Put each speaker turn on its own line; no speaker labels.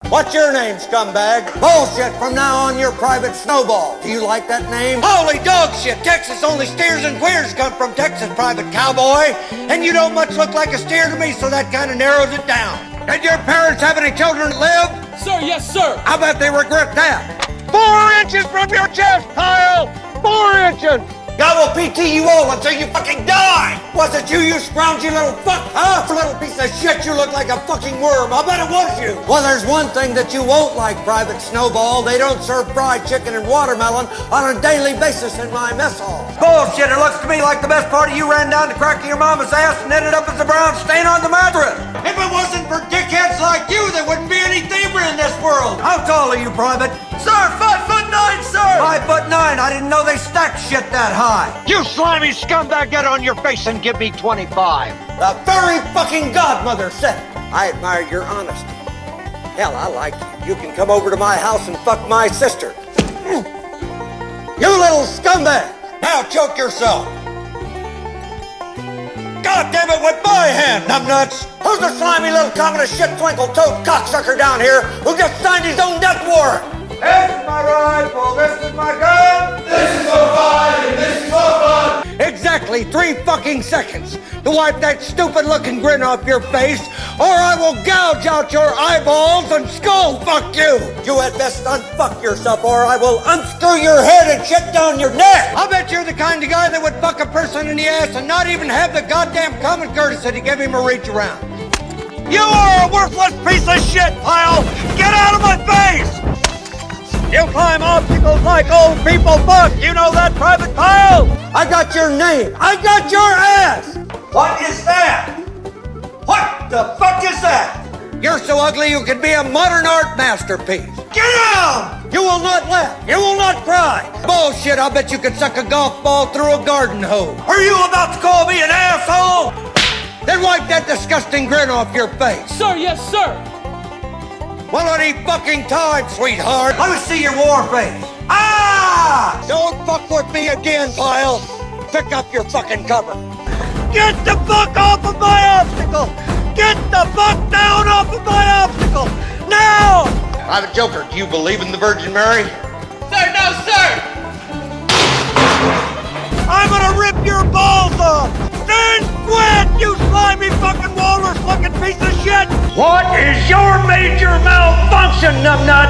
What's your name, scumbag? Bullshit, from now on you're Private Snowball. Do you like that name? Holy dog shit, Texas only steers and queers come from Texas, Private Cowboy. And you don't much look like a steer to me, so that kind of narrows it down. Did your parents have any children that lived?
Sir, yes, sir.
I bet they regret that. 4 inches from your chest, Kyle! 4 inches! I will PT you all until you fucking die! Was it you scroungy little fuck, huh? Little piece of shit, you look like a fucking worm. I bet it was you. Well, there's one thing that you won't like, Private Snowball. They don't serve fried chicken and watermelon on a daily basis in my mess hall. Bullshit, it looks to me like the best part of you ran down the crack of your mama's ass and ended up as a brown stain on the mattress. If it wasn't for dickheads like you, there wouldn't be any zebra in this world. How tall are you, Private? Sir, 5'9", sir! 5'9", I didn't know they stacked shit that high.
You slimy scumbag, get on your face and give me 25.
The very fucking godmother said it. I admire your honesty. Hell, I like you. You can come over to my house and fuck my sister. You little scumbag! Now choke yourself. God damn it, with my hand, numbnuts! Who's the slimy little communist shit twinkle-toed cocksucker down here who just signed his own death warrant? This is my rifle, this is my gun.
This is for fun, and this is for fun.
Exactly 3 fucking seconds to wipe that stupid looking grin off your face, or I will gouge out your eyeballs and skull fuck you. You had best unfuck yourself, or I will unscrew your head and shit down your neck. I bet you're the kind of guy that would fuck a person in the ass and not even have the goddamn common courtesy to give him a reach around. You are a worthless piece of shit, pal. Get out of my face. You climb obstacles like old people fuck. You know that, Private Kyle? I got your name. I got your ass. What is that? What the fuck is that? You're so ugly you could be a modern art masterpiece. Get down! You will not laugh. You will not cry. Bullshit, I bet you could suck a golf ball through a garden hose. Are you about to call me an asshole? Then wipe that disgusting grin off your face.
Sir, yes, sir.
Well, any fucking time, sweetheart. Let me see your war face. Ah! Don't fuck with me again, pile. Pick up your fucking cover. Get the fuck off of my obstacle! Get the fuck down off of my obstacle! Now! Private Joker, do you believe in the Virgin Mary?
Sir, no, sir.
I'm gonna rip your balls off! Then quit, you slimy fucking walrus-looking piece of shit! What is your major malfunction, numbnut?